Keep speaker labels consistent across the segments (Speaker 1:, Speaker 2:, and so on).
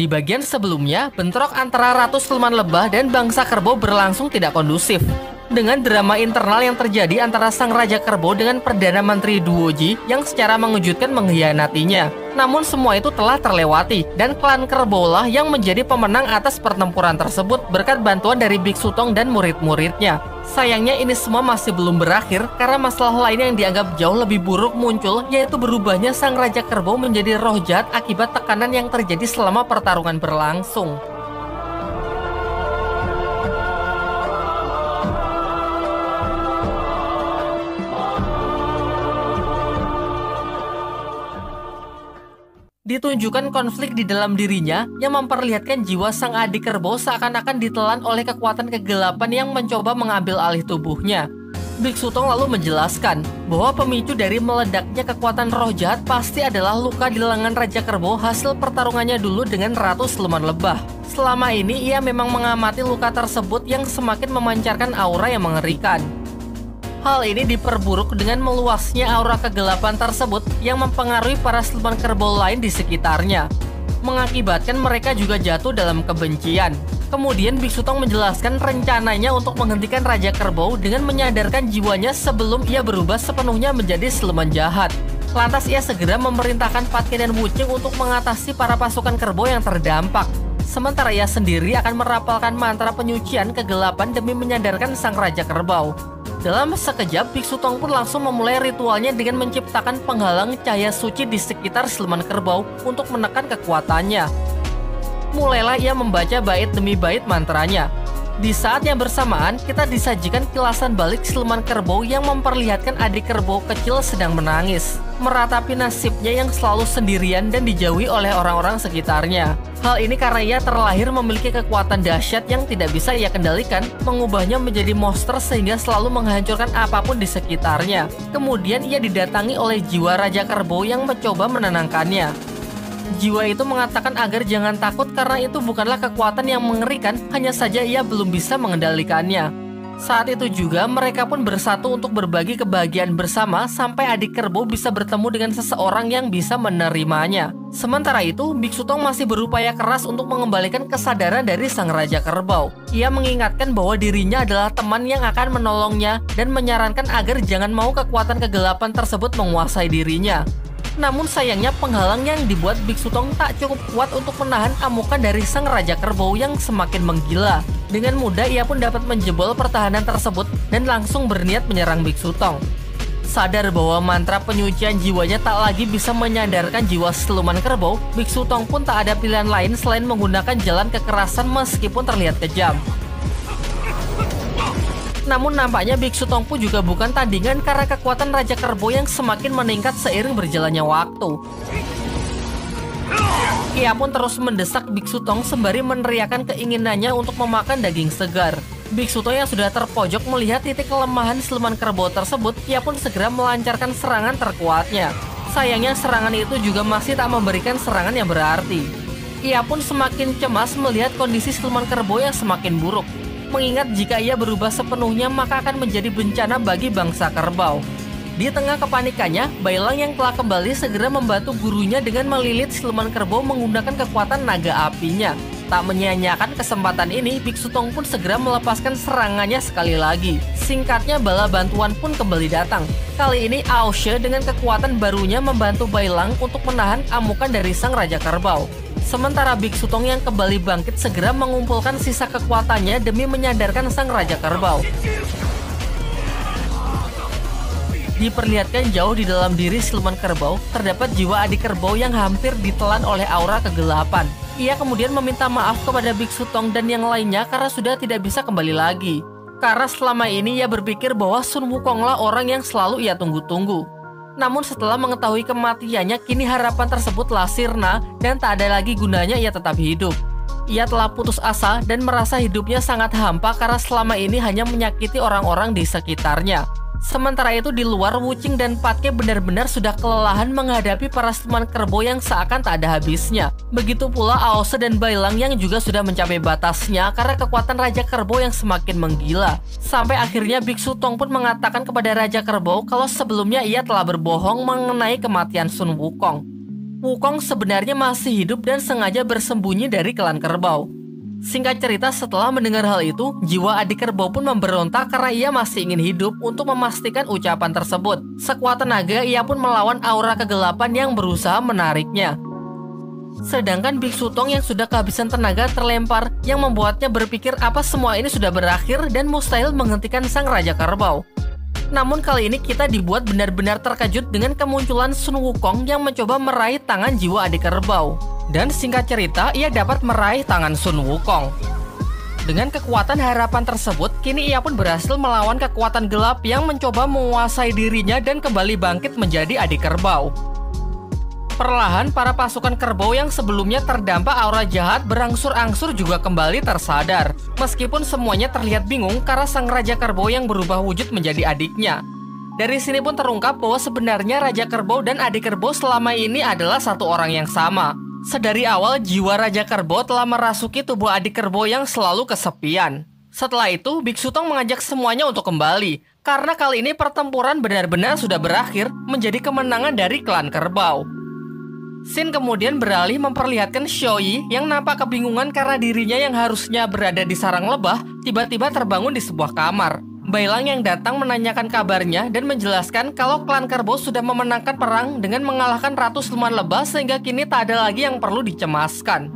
Speaker 1: Di bagian sebelumnya, bentrok antara Ratu Siluman Lebah dan bangsa kerbau berlangsung tidak kondusif. Dengan drama internal yang terjadi antara Sang Raja Kerbau dengan Perdana Menteri Duoji yang secara mengejutkan mengkhianatinya. Namun semua itu telah terlewati, dan klan kerbau lah yang menjadi pemenang atas pertempuran tersebut berkat bantuan dari Biksu Tong dan murid-muridnya. Sayangnya ini semua masih belum berakhir karena masalah lain yang dianggap jauh lebih buruk muncul, yaitu berubahnya Sang Raja Kerbau menjadi roh jahat akibat tekanan yang terjadi selama pertarungan berlangsung. Ditunjukkan konflik di dalam dirinya yang memperlihatkan jiwa sang adik kerbau seakan-akan ditelan oleh kekuatan kegelapan yang mencoba mengambil alih tubuhnya. Biksu Tong lalu menjelaskan bahwa pemicu dari meledaknya kekuatan roh jahat pasti adalah luka di lengan Raja Kerbau hasil pertarungannya dulu dengan Ratu Siluman Lebah. Selama ini ia memang mengamati luka tersebut yang semakin memancarkan aura yang mengerikan. Hal ini diperburuk dengan meluasnya aura kegelapan tersebut yang mempengaruhi para siluman kerbau lain di sekitarnya, mengakibatkan mereka juga jatuh dalam kebencian. Kemudian Biksu Tong menjelaskan rencananya untuk menghentikan Raja Kerbau dengan menyadarkan jiwanya sebelum ia berubah sepenuhnya menjadi siluman jahat. Lantas ia segera memerintahkan Patkin dan Wuching untuk mengatasi para pasukan kerbau yang terdampak. Sementara ia sendiri akan merapalkan mantra penyucian kegelapan demi menyadarkan Sang Raja Kerbau. Dalam sekejap, Biksu Tong pun langsung memulai ritualnya dengan menciptakan penghalang cahaya suci di sekitar siluman kerbau untuk menekan kekuatannya. Mulailah ia membaca bait demi bait mantranya. Di saat yang bersamaan, kita disajikan kilasan balik siluman kerbau yang memperlihatkan adik kerbau kecil sedang menangis, meratapi nasibnya yang selalu sendirian dan dijauhi oleh orang-orang sekitarnya. Hal ini karena ia terlahir memiliki kekuatan dahsyat yang tidak bisa ia kendalikan, mengubahnya menjadi monster sehingga selalu menghancurkan apapun di sekitarnya. Kemudian ia didatangi oleh jiwa Raja Kerbau yang mencoba menenangkannya. Jiwa itu mengatakan agar jangan takut karena itu bukanlah kekuatan yang mengerikan, hanya saja ia belum bisa mengendalikannya. Saat itu juga mereka pun bersatu untuk berbagi kebahagiaan bersama sampai adik kerbau bisa bertemu dengan seseorang yang bisa menerimanya. Sementara itu, Biksu Tong masih berupaya keras untuk mengembalikan kesadaran dari Sang Raja Kerbau. Ia mengingatkan bahwa dirinya adalah teman yang akan menolongnya dan menyarankan agar jangan mau kekuatan kegelapan tersebut menguasai dirinya. Namun sayangnya penghalang yang dibuat Biksu Tong tak cukup kuat untuk menahan amukan dari Sang Raja Kerbau yang semakin menggila. Dengan mudah ia pun dapat menjebol pertahanan tersebut dan langsung berniat menyerang Biksu Tong. Sadar bahwa mantra penyucian jiwanya tak lagi bisa menyadarkan jiwa siluman kerbau, Biksu Tong pun tak ada pilihan lain selain menggunakan jalan kekerasan meskipun terlihat kejam. Namun nampaknya Biksu Tong pun juga bukan tandingan karena kekuatan Raja Kerbau yang semakin meningkat seiring berjalannya waktu. Ia pun terus mendesak Biksu Tong sembari meneriakkan keinginannya untuk memakan daging segar. Biksu Tong yang sudah terpojok melihat titik kelemahan siluman kerbau tersebut, ia pun segera melancarkan serangan terkuatnya. Sayangnya serangan itu juga masih tak memberikan serangan yang berarti. Ia pun semakin cemas melihat kondisi siluman kerbau yang semakin buruk. Mengingat jika ia berubah sepenuhnya maka akan menjadi bencana bagi bangsa kerbau. Di tengah kepanikannya, Bailang yang telah kembali segera membantu gurunya dengan melilit siluman kerbau menggunakan kekuatan naga apinya. Tak menyia-nyiakan kesempatan ini, Biksu Tong pun segera melepaskan serangannya sekali lagi. Singkatnya, bala bantuan pun kembali datang. Kali ini Aoshe dengan kekuatan barunya membantu Bailang untuk menahan amukan dari Sang Raja Kerbau. Sementara Biksu Tong yang kembali bangkit segera mengumpulkan sisa kekuatannya demi menyadarkan Sang Raja Kerbau. Diperlihatkan jauh di dalam diri siluman kerbau, terdapat jiwa adik kerbau yang hampir ditelan oleh aura kegelapan. Ia kemudian meminta maaf kepada Biksu Tong dan yang lainnya karena sudah tidak bisa kembali lagi. Karena selama ini ia berpikir bahwa Sun Wukonglah orang yang selalu ia tunggu-tunggu. Namun setelah mengetahui kematiannya, kini harapan tersebutlah sirna dan tak ada lagi gunanya ia tetap hidup. Ia telah putus asa dan merasa hidupnya sangat hampa karena selama ini hanya menyakiti orang-orang di sekitarnya. Sementara itu di luar, Wuching dan Patke benar-benar sudah kelelahan menghadapi para siluman kerbau yang seakan tak ada habisnya. Begitu pula Aoshe dan Bailang yang juga sudah mencapai batasnya karena kekuatan Raja Kerbau yang semakin menggila. Sampai akhirnya Biksu Tong pun mengatakan kepada Raja Kerbau kalau sebelumnya ia telah berbohong mengenai kematian Sun Wukong. Wukong sebenarnya masih hidup dan sengaja bersembunyi dari klan kerbau. Singkat cerita, setelah mendengar hal itu, jiwa adik kerbau pun memberontak karena ia masih ingin hidup untuk memastikan ucapan tersebut. Sekuat tenaga, ia pun melawan aura kegelapan yang berusaha menariknya. Sedangkan Biksu Tong yang sudah kehabisan tenaga terlempar, yang membuatnya berpikir apa semua ini sudah berakhir dan mustahil menghentikan sang Raja Kerbau. Namun kali ini kita dibuat benar-benar terkejut dengan kemunculan Sun Wukong yang mencoba meraih tangan jiwa adik kerbau. Dan singkat cerita, ia dapat meraih tangan Sun Wukong. Dengan kekuatan harapan tersebut, kini ia pun berhasil melawan kekuatan gelap yang mencoba menguasai dirinya dan kembali bangkit menjadi adik kerbau. Perlahan, para pasukan kerbau yang sebelumnya terdampak aura jahat berangsur-angsur juga kembali tersadar. Meskipun semuanya terlihat bingung karena sang Raja Kerbau yang berubah wujud menjadi adiknya. Dari sini pun terungkap bahwa sebenarnya Raja Kerbau dan adik kerbau selama ini adalah satu orang yang sama. Sedari awal, jiwa Raja Kerbau telah merasuki tubuh adik kerbau yang selalu kesepian. Setelah itu, Biksu Tong mengajak semuanya untuk kembali. Karena kali ini pertempuran benar-benar sudah berakhir menjadi kemenangan dari klan kerbau. Sin kemudian beralih memperlihatkan Xiaoyi yang nampak kebingungan karena dirinya yang harusnya berada di sarang lebah tiba-tiba terbangun di sebuah kamar. Bailang yang datang menanyakan kabarnya dan menjelaskan kalau klan kerbau sudah memenangkan perang dengan mengalahkan Ratu Siluman Lebah sehingga kini tak ada lagi yang perlu dicemaskan.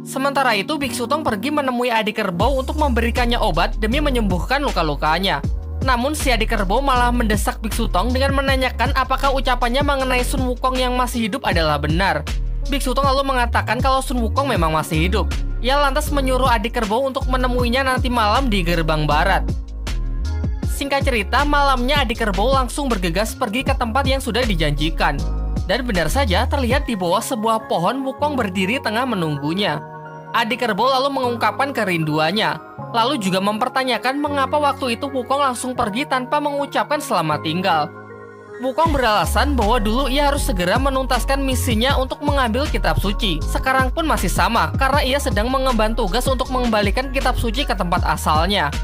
Speaker 1: Sementara itu, Biksu Tong pergi menemui adik kerbau untuk memberikannya obat demi menyembuhkan luka-lukanya. Namun si adik kerbau malah mendesak Biksu Tong dengan menanyakan apakah ucapannya mengenai Sun Wukong yang masih hidup adalah benar. Biksu Tong lalu mengatakan kalau Sun Wukong memang masih hidup. Ia lantas menyuruh adik kerbau untuk menemuinya nanti malam di gerbang barat. Singkat cerita, malamnya adik kerbau langsung bergegas pergi ke tempat yang sudah dijanjikan. Dan benar saja terlihat di bawah sebuah pohon Wukong berdiri tengah menunggunya. Adik kerbau lalu mengungkapkan kerinduannya. Lalu juga mempertanyakan mengapa waktu itu Wukong langsung pergi tanpa mengucapkan selamat tinggal. Wukong beralasan bahwa dulu ia harus segera menuntaskan misinya untuk mengambil kitab suci. Sekarang pun masih sama, karena ia sedang mengemban tugas untuk mengembalikan kitab suci ke tempat asalnya.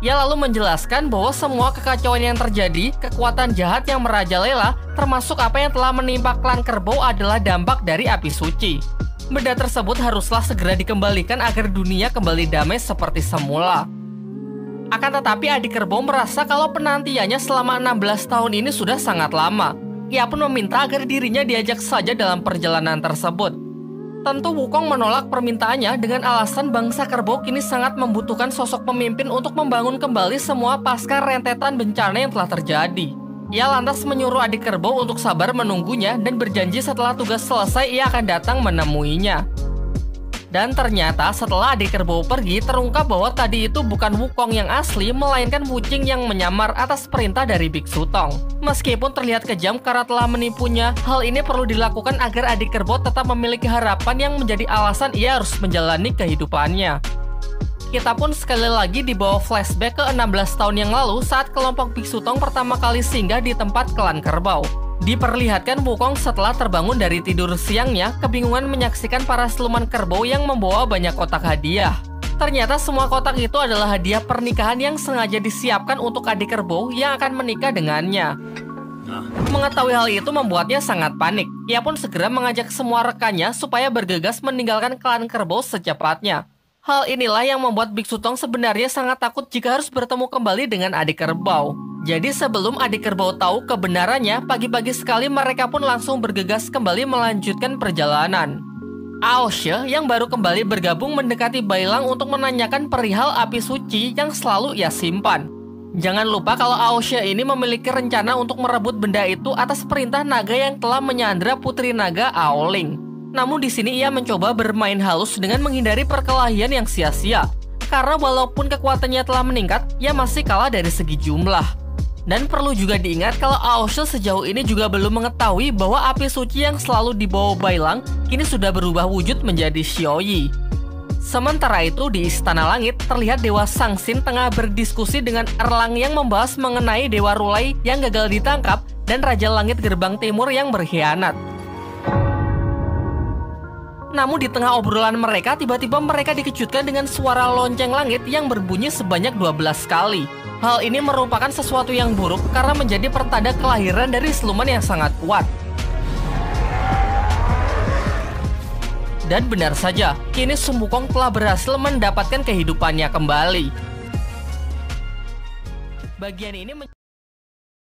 Speaker 1: Ia lalu menjelaskan bahwa semua kekacauan yang terjadi, kekuatan jahat yang merajalela, termasuk apa yang telah menimpa klan kerbau adalah dampak dari api suci. Benda tersebut haruslah segera dikembalikan agar dunia kembali damai seperti semula. Akan tetapi adik kerbau merasa kalau penantiannya selama 16 tahun ini sudah sangat lama. Ia pun meminta agar dirinya diajak saja dalam perjalanan tersebut. Tentu Wukong menolak permintaannya dengan alasan bangsa kerbau kini sangat membutuhkan sosok pemimpin untuk membangun kembali semua pasca rentetan bencana yang telah terjadi. Ia lantas menyuruh adik kerbau untuk sabar menunggunya dan berjanji setelah tugas selesai ia akan datang menemuinya. Dan ternyata setelah adik kerbau pergi, terungkap bahwa tadi itu bukan Wukong yang asli, melainkan Wuching yang menyamar atas perintah dari Biksu Tong. Meskipun terlihat kejam karena telah menipunya, hal ini perlu dilakukan agar adik kerbau tetap memiliki harapan yang menjadi alasan ia harus menjalani kehidupannya. Kita pun sekali lagi dibawa flashback ke 16 tahun yang lalu saat kelompok Biksu Tong pertama kali singgah di tempat klan kerbau. Diperlihatkan Wukong setelah terbangun dari tidur siangnya, kebingungan menyaksikan para siluman kerbau yang membawa banyak kotak hadiah. Ternyata semua kotak itu adalah hadiah pernikahan yang sengaja disiapkan untuk adik kerbau yang akan menikah dengannya. Mengetahui hal itu membuatnya sangat panik. Ia pun segera mengajak semua rekannya supaya bergegas meninggalkan klan kerbau secepatnya. Hal inilah yang membuat Biksu Tong sebenarnya sangat takut jika harus bertemu kembali dengan adik kerbau. Jadi sebelum adik kerbau tahu kebenarannya, pagi-pagi sekali mereka pun langsung bergegas kembali melanjutkan perjalanan. Aoshe yang baru kembali bergabung mendekati Bailang untuk menanyakan perihal api suci yang selalu ia simpan. Jangan lupa kalau Aoshe ini memiliki rencana untuk merebut benda itu atas perintah naga yang telah menyandra putri naga Aoling. Namun di sini ia mencoba bermain halus dengan menghindari perkelahian yang sia-sia. Karena walaupun kekuatannya telah meningkat, ia masih kalah dari segi jumlah. Dan perlu juga diingat kalau Aoshe sejauh ini juga belum mengetahui bahwa api suci yang selalu dibawa Bailang kini sudah berubah wujud menjadi Xiaoyi. Sementara itu di Istana Langit terlihat Dewa Sangsin tengah berdiskusi dengan Erlang yang membahas mengenai Dewa Rulai yang gagal ditangkap dan Raja Langit Gerbang Timur yang berkhianat. Namun di tengah obrolan mereka, tiba-tiba mereka dikejutkan dengan suara lonceng langit yang berbunyi sebanyak 12 kali. Hal ini merupakan sesuatu yang buruk karena menjadi pertanda kelahiran dari siluman yang sangat kuat. Dan benar saja, kini Sun Wukong telah berhasil mendapatkan kehidupannya kembali. Bagian ini